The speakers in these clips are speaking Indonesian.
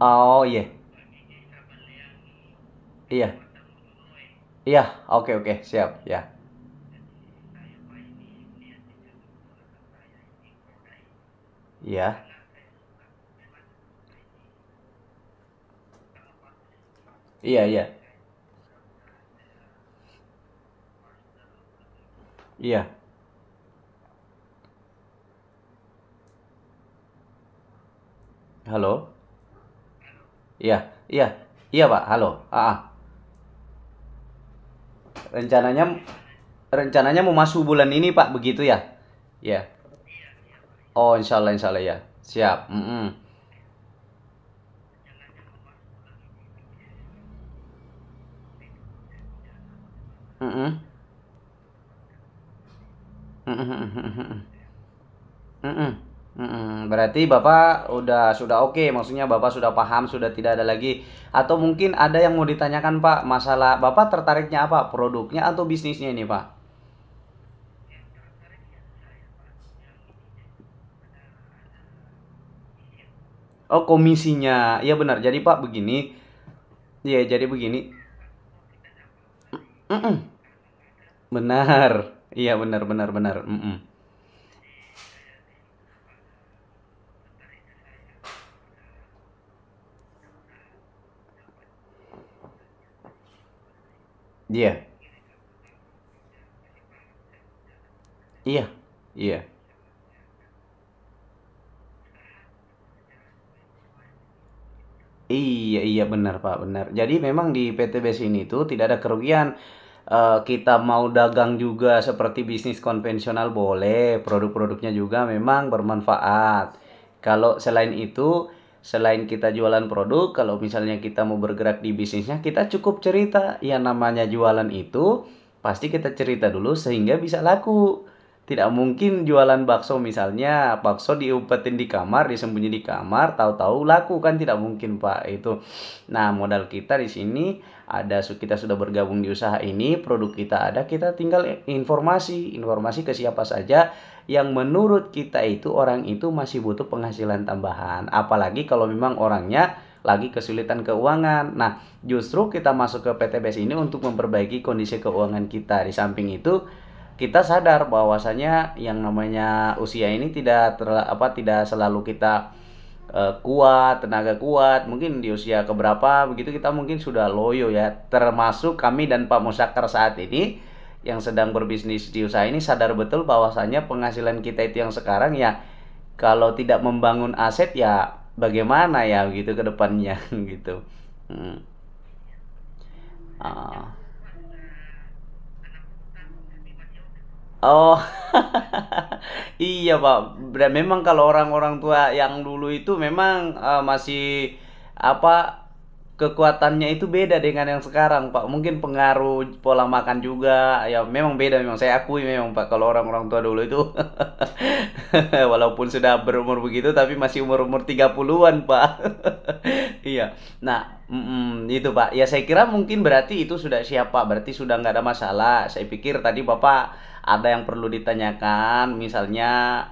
Oh iya, iya, iya, oke oke, siap, ya. Iya, iya, iya, iya. Halo? Iya, iya, iya Pak, halo. Rencananya rencananya mau masuk bulan ini Pak, begitu ya? Ya. Oh, insya Allah ya. Siap. Mm-mm. Mm-mm. Mm-mm. Mm-mm. Berarti Bapak sudah oke, maksudnya Bapak sudah paham, sudah tidak ada lagi. Atau mungkin ada yang mau ditanyakan Pak, masalah Bapak tertariknya apa? Produknya atau bisnisnya ini Pak? Oh, komisinya. Iya benar. Jadi Pak begini. Iya, jadi begini. Mm-mm. Benar. Iya benar benar benar. Mm-mm. Iya. Iya. Iya. Iya iya benar Pak, benar. Jadi memang di PT BES ini tuh tidak ada kerugian. Kita mau dagang juga seperti bisnis konvensional boleh, produk-produknya juga memang bermanfaat. Kalau selain itu, selain kita jualan produk, kalau misalnya kita mau bergerak di bisnisnya, kita cukup cerita. Yang namanya jualan itu pasti kita cerita dulu sehingga bisa laku. Tidak mungkin jualan bakso misalnya, bakso diumpetin di kamar, disembunyi di kamar, tahu-tahu laku kan tidak mungkin Pak itu. Nah, modal kita di sini ada kita sudah bergabung di usaha ini, produk kita ada, kita tinggal informasi ke siapa saja yang menurut kita itu orang itu masih butuh penghasilan tambahan. Apalagi kalau memang orangnya lagi kesulitan keuangan. Nah, justru kita masuk ke PTBS ini untuk memperbaiki kondisi keuangan kita. Di samping itu, kita sadar bahwasanya yang namanya usia ini tidak selalu kita kuat, tenaga kuat. Mungkin di usia keberapa begitu kita mungkin sudah loyo ya. Termasuk kami dan Pak Musakar saat ini yang sedang berbisnis di usaha ini sadar betul bahwasanya penghasilan kita itu yang sekarang ya kalau tidak membangun aset ya bagaimana ya gitu ke depannya gitu. Hmm. Ah. Oh, iya Pak. Memang kalau orang-orang tua yang dulu itu memang masih apa kekuatannya itu beda dengan yang sekarang Pak. Mungkin pengaruh pola makan juga. Ya memang beda memang. Saya akui memang Pak kalau orang-orang tua dulu itu walaupun sudah berumur begitu tapi masih umur-umur 30-an Pak. Iya. Nah, itu Pak. Ya saya kira mungkin berarti itu sudah siap Pak. Berarti sudah nggak ada masalah. Saya pikir tadi Bapak ada yang perlu ditanyakan, misalnya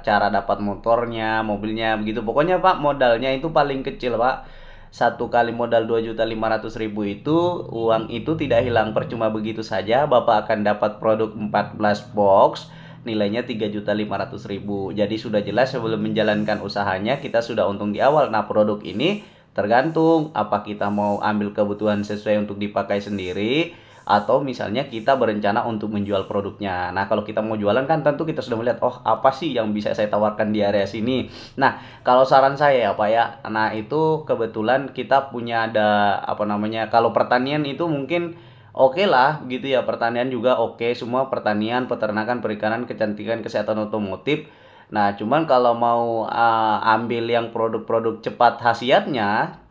cara dapat motornya, mobilnya, begitu. Pokoknya Pak modalnya itu paling kecil Pak. Satu kali modal 2.500.000 itu, uang itu tidak hilang percuma begitu saja. Bapak akan dapat produk 14 box, nilainya 3.500.000. Jadi sudah jelas sebelum menjalankan usahanya kita sudah untung di awal. Nah, produk ini tergantung apa kita mau ambil kebutuhan sesuai untuk dipakai sendiri atau misalnya kita berencana untuk menjual produknya. Nah, kalau kita mau jualan kan tentu kita sudah melihat, oh apa sih yang bisa saya tawarkan di area sini. Nah, kalau saran saya ya Pak ya, nah itu kebetulan kita punya ada apa namanya, kalau pertanian itu mungkin oke lah gitu ya, pertanian juga oke, semua pertanian, peternakan, perikanan, kecantikan, kesehatan otomotif. Nah, cuman kalau mau ambil yang produk-produk cepat khasiatnya,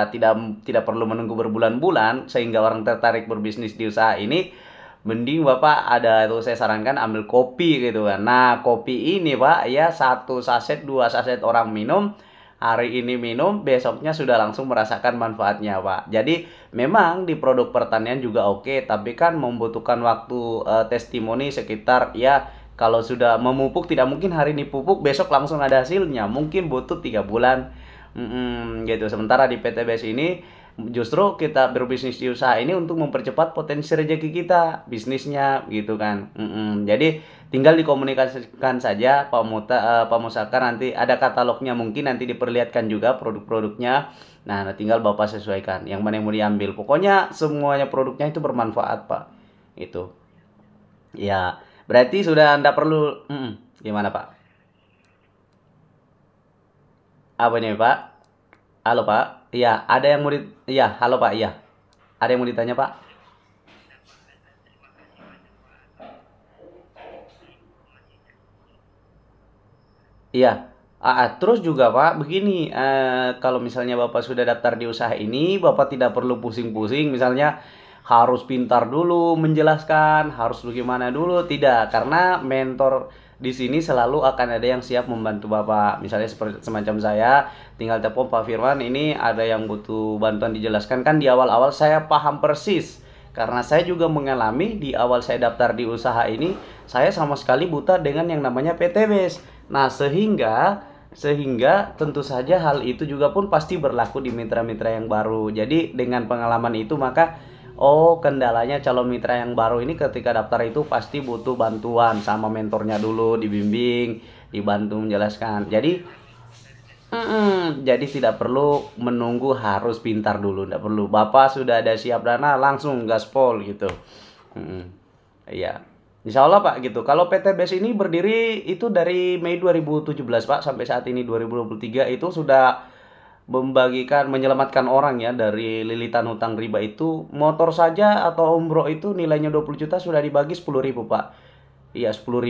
tidak perlu menunggu berbulan-bulan sehingga orang tertarik berbisnis di usaha ini, mending Bapak ada itu saya sarankan ambil kopi gitu kan. Nah, kopi ini Pak ya satu saset, dua saset orang minum, hari ini minum, besoknya sudah langsung merasakan manfaatnya Pak. Jadi memang di produk pertanian juga oke, tapi kan membutuhkan waktu testimoni sekitar ya kalau sudah memupuk tidak mungkin hari ini pupuk besok langsung ada hasilnya. Mungkin butuh 3 bulan, Gitu. Sementara di PTBS ini justru kita berbisnis di usaha ini untuk mempercepat potensi rezeki kita, bisnisnya gitu kan. Jadi tinggal dikomunikasikan saja Pak Musakar, nanti ada katalognya, mungkin nanti diperlihatkan juga produk-produknya. Nah, tinggal Bapak sesuaikan yang mana yang mau diambil. Pokoknya semuanya produknya itu bermanfaat, Pak. Itu. Ya, berarti sudah Anda perlu gimana, Pak? Apa nih, Pak? Halo, Pak. Iya, ada yang mau iya, halo, Pak. Iya. Ada yang mau ditanya, Pak? Iya. Terus juga Pak, begini, kalau misalnya Bapak sudah daftar di usaha ini, Bapak tidak perlu pusing-pusing, misalnya harus pintar dulu menjelaskan, harus bagaimana dulu, tidak, karena mentor di sini selalu akan ada yang siap membantu Bapak. Misalnya seperti semacam saya, tinggal telepon Pak Firman, ini ada yang butuh bantuan dijelaskan, kan di awal-awal saya paham persis. Karena saya juga mengalami di awal saya daftar di usaha ini, saya sama sekali buta dengan yang namanya PTBS. Nah, sehingga tentu saja hal itu juga pun pasti berlaku di mitra-mitra yang baru. Jadi dengan pengalaman itu maka kendalanya calon mitra yang baru ini ketika daftar itu pasti butuh bantuan sama mentornya dulu, dibimbing, dibantu menjelaskan. Jadi tidak perlu menunggu harus pintar dulu, tidak perlu. Bapak sudah ada siap dana, langsung gaspol gitu. Mm-mm. Iya. Insya Allah Pak gitu. Kalau PTBS ini berdiri itu dari Mei 2017 Pak sampai saat ini 2023 itu sudah menyelamatkan orang ya dari lilitan hutang riba itu. Motor saja atau umroh itu nilainya 20 juta sudah dibagi 10.000 Pak. Iya 10.000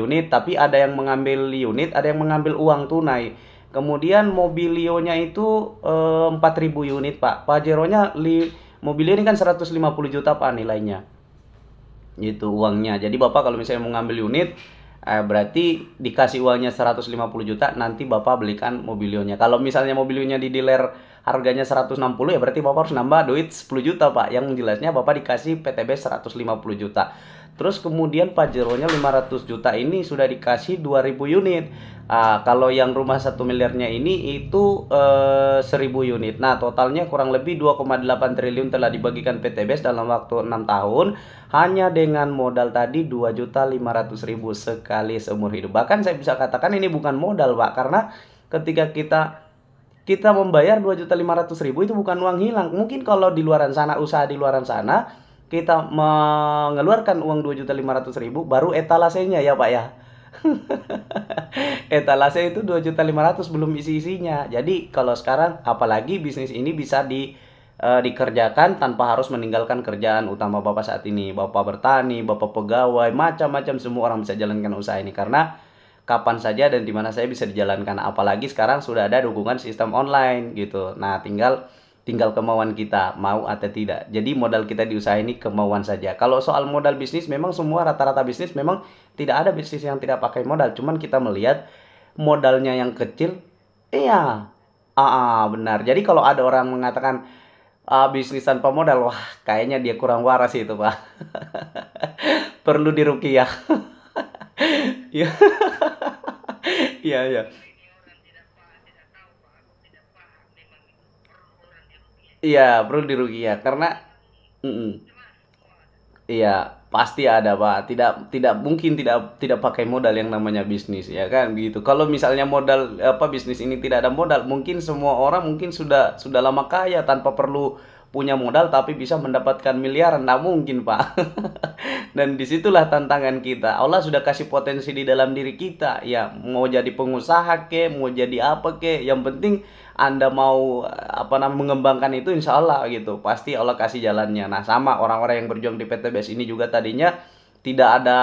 unit, tapi ada yang mengambil unit, ada yang mengambil uang tunai. Kemudian mobilionya itu 4.000 unit Pak. Pajeronya mobilio ini kan 150 juta Pak nilainya. Itu uangnya. Jadi Bapak kalau misalnya mau ngambil unit, berarti dikasih uangnya 150 juta, nanti Bapak belikan mobilionya. Kalau misalnya mobilionya di dealer harganya 160, ya berarti Bapak harus nambah duit 10 juta Pak. Yang jelasnya Bapak dikasih PTB 150 juta. Terus kemudian Pajeronya 500 juta ini sudah dikasih 2.000 unit. Kalau yang rumah 1 miliarnya ini itu 1.000 unit. Nah, totalnya kurang lebih 2,8 triliun telah dibagikan PTBS dalam waktu 6 tahun hanya dengan modal tadi 2.500.000 sekali seumur hidup. Bahkan saya bisa katakan ini bukan modal, Pak, karena ketika kita membayar 2.500.000 itu bukan uang hilang. Mungkin kalau di luaran sana, usaha di luaran sana, kita mengeluarkan uang 2.500.000 baru etalasenya ya Pak ya. Etalase itu 2.500.000 belum isi-isinya. Jadi kalau sekarang apalagi bisnis ini bisa dikerjakan tanpa harus meninggalkan kerjaan utama Bapak saat ini. Bapak bertani, Bapak pegawai, macam-macam semua orang bisa jalankan usaha ini karena kapan saja dan di mana saya bisa dijalankan. Apalagi sekarang sudah ada dukungan sistem online gitu. Nah, tinggal kemauan kita mau atau tidak. Jadi modal kita di usaha ini kemauan saja. Kalau soal modal bisnis memang semua rata-rata bisnis memang tidak ada bisnis yang tidak pakai modal. Cuman kita melihat modalnya yang kecil. Iya. Benar. Jadi kalau ada orang mengatakan bisnis tanpa modal, wah kayaknya dia kurang waras itu, Pak. Perlu diruqyah. Iya. Iya, iya. Iya, perlu diruqyah karena mm-mm. Iya, pasti ada, Pak. Tidak tidak mungkin tidak tidak pakai modal yang namanya bisnis, ya kan begitu. Kalau misalnya modal apa bisnis ini tidak ada modal, mungkin semua orang mungkin sudah lama kaya tanpa perlu punya modal tapi bisa mendapatkan miliaran. Nah, mungkin, Pak. Dan disitulah tantangan kita. Allah sudah kasih potensi di dalam diri kita. Ya, mau jadi pengusaha ke, mau jadi apa ke, yang penting Anda mau apa namanya mengembangkan itu insya Allah gitu. Pasti Allah kasih jalannya. Nah, sama orang-orang yang berjuang di PTBS ini juga tadinya tidak ada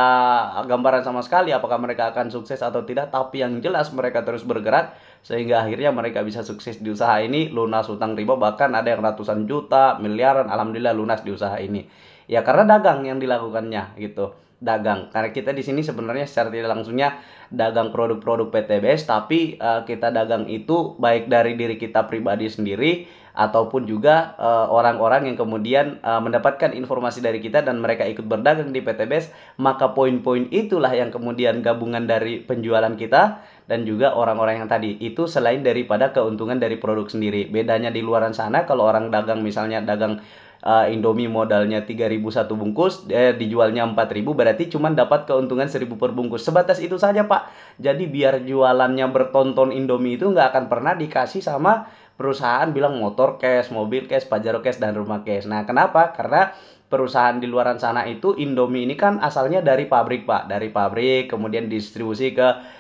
gambaran sama sekali apakah mereka akan sukses atau tidak, tapi yang jelas mereka terus bergerak sehingga akhirnya mereka bisa sukses di usaha ini, lunas hutang riba, bahkan ada yang ratusan juta, miliaran, alhamdulillah lunas di usaha ini. Ya karena dagang yang dilakukannya gitu. Dagang. Karena kita di sini sebenarnya secara tidak langsungnya dagang produk-produk PTBS, tapi kita dagang itu baik dari diri kita pribadi sendiri ataupun juga orang-orang yang kemudian mendapatkan informasi dari kita dan mereka ikut berdagang di PTBS, maka poin-poin itulah yang kemudian gabungan dari penjualan kita dan juga orang-orang yang tadi. Itu selain daripada keuntungan dari produk sendiri. Bedanya di luaran sana kalau orang dagang misalnya dagang Indomie modalnya 3.000 satu bungkus, dijualnya 4.000, berarti cuma dapat keuntungan 1.000 per bungkus. Sebatas itu saja, Pak. Jadi biar jualannya bertonton Indomie itu nggak akan pernah dikasih sama perusahaan bilang motor cash, mobil cash, Pajero cash, dan rumah cash. Nah, kenapa? Karena perusahaan di luaran sana itu Indomie ini kan asalnya dari pabrik, Pak. Dari pabrik, kemudian distribusi ke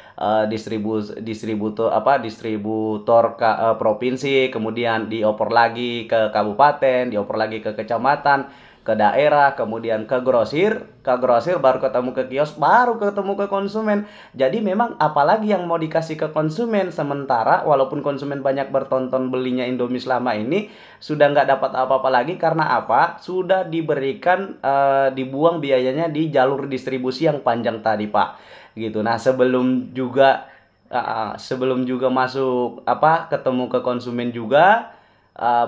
distributor provinsi, kemudian dioper lagi ke kabupaten, dioper lagi ke kecamatan, ke daerah, kemudian ke grosir baru ketemu ke kios, baru ketemu ke konsumen. Jadi memang apalagi yang mau dikasih ke konsumen, sementara walaupun konsumen banyak bertonton belinya Indomie selama ini, sudah nggak dapat apa-apa lagi. Karena apa? Sudah diberikan dibuang biayanya di jalur distribusi yang panjang tadi, Pak, gitu. Nah, sebelum juga masuk ketemu ke konsumen juga,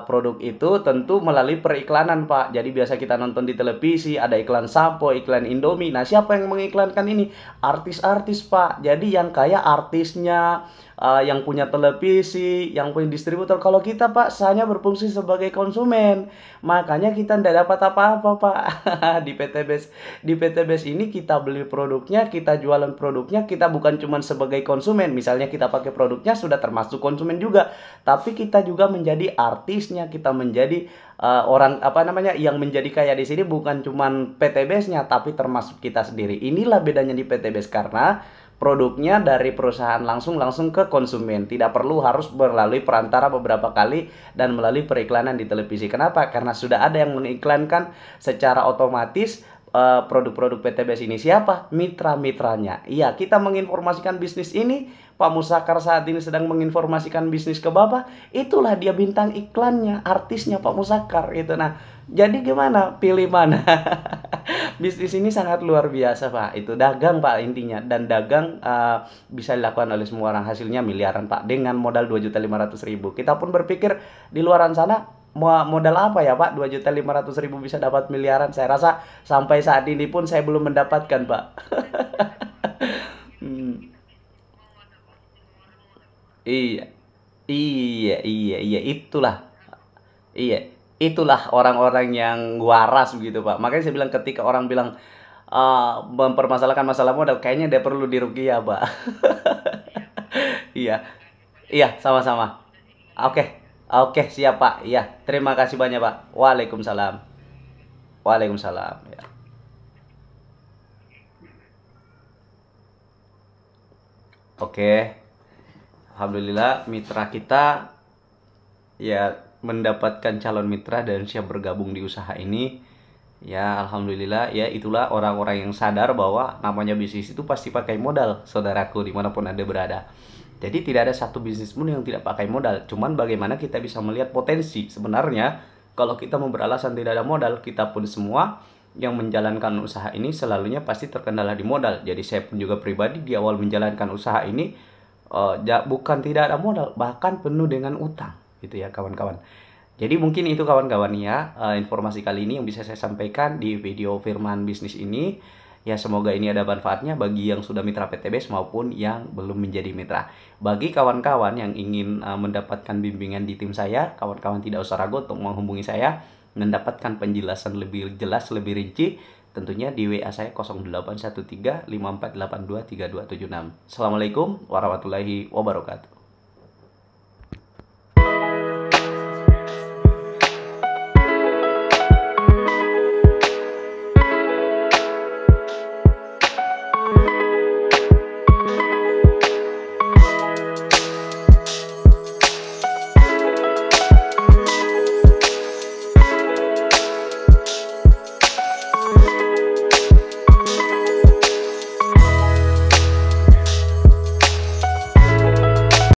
produk itu tentu melalui periklanan, Pak. Jadi biasa kita nonton di televisi ada iklan sampo, iklan Indomie. Nah, siapa yang mengiklankan ini? Artis-artis, Pak. Jadi yang kaya artisnya, yang punya televisi, yang punya distributor. Kalau kita, Pak, hanya berfungsi sebagai konsumen. Makanya kita tidak dapat apa-apa, Pak. Di PTBS ini kita beli produknya, kita jualan produknya, kita bukan cuma sebagai konsumen. Misalnya kita pakai produknya sudah termasuk konsumen juga, tapi kita juga menjadi artisnya, kita menjadi orang yang menjadi kaya di sini bukan cuma PTBS-nya, tapi termasuk kita sendiri. Inilah bedanya di PTBS, karena produknya dari perusahaan langsung ke konsumen, tidak perlu harus melalui perantara beberapa kali dan melalui periklanan di televisi. Kenapa? Karena sudah ada yang mengiklankan secara otomatis produk-produk PTBS ini. Siapa? Mitra-mitranya. Iya, kita menginformasikan bisnis ini, Pak Musakar saat ini sedang menginformasikan bisnis ke Bapak, itulah dia bintang iklannya, artisnya Pak Musakar itu. Nah, jadi gimana? Pilih mana? Bisnis ini sangat luar biasa, Pak. Itu dagang, Pak, intinya. Dan dagang bisa dilakukan oleh semua orang. Hasilnya miliaran, Pak. Dengan modal 2.500.000. Kita pun berpikir di luaran sana modal apa ya, Pak? 2.500.000 bisa dapat miliaran. Saya rasa sampai saat ini pun saya belum mendapatkan, Pak. Hmm, iya. Iya, iya, iya, itulah. Iya, itulah orang-orang yang waras begitu, Pak. Makanya saya bilang ketika orang bilang mempermasalahkan masalah modal, kayaknya dia perlu diruqyah, Pak. Iya, iya, sama-sama. Oke, oke, siap, Pak. Iya, terima kasih banyak, Pak. Waalaikumsalam. Waalaikumsalam. Ya. Oke, alhamdulillah mitra kita ya mendapatkan calon mitra dan siap bergabung di usaha ini. Ya, alhamdulillah, ya itulah orang-orang yang sadar bahwa namanya bisnis itu pasti pakai modal, saudaraku, dimanapun Anda berada. Jadi tidak ada satu bisnis pun yang tidak pakai modal. Cuman bagaimana kita bisa melihat potensi. Sebenarnya kalau kita mau beralasan tidak ada modal, kita pun semua yang menjalankan usaha ini selalunya pasti terkendala di modal. Jadi saya pun juga pribadi di awal menjalankan usaha ini bukan tidak ada modal, bahkan penuh dengan utang, gitu ya kawan-kawan. Jadi mungkin itu kawan-kawan ya, informasi kali ini yang bisa saya sampaikan di video Firman Bisnis ini. Ya, semoga ini ada manfaatnya bagi yang sudah mitra PTBS maupun yang belum menjadi mitra. Bagi kawan-kawan yang ingin mendapatkan bimbingan di tim saya, kawan-kawan tidak usah ragu untuk menghubungi saya, mendapatkan penjelasan lebih jelas, lebih rinci, tentunya di WA saya 0813 5482 3276. Assalamualaikum warahmatullahi wabarakatuh.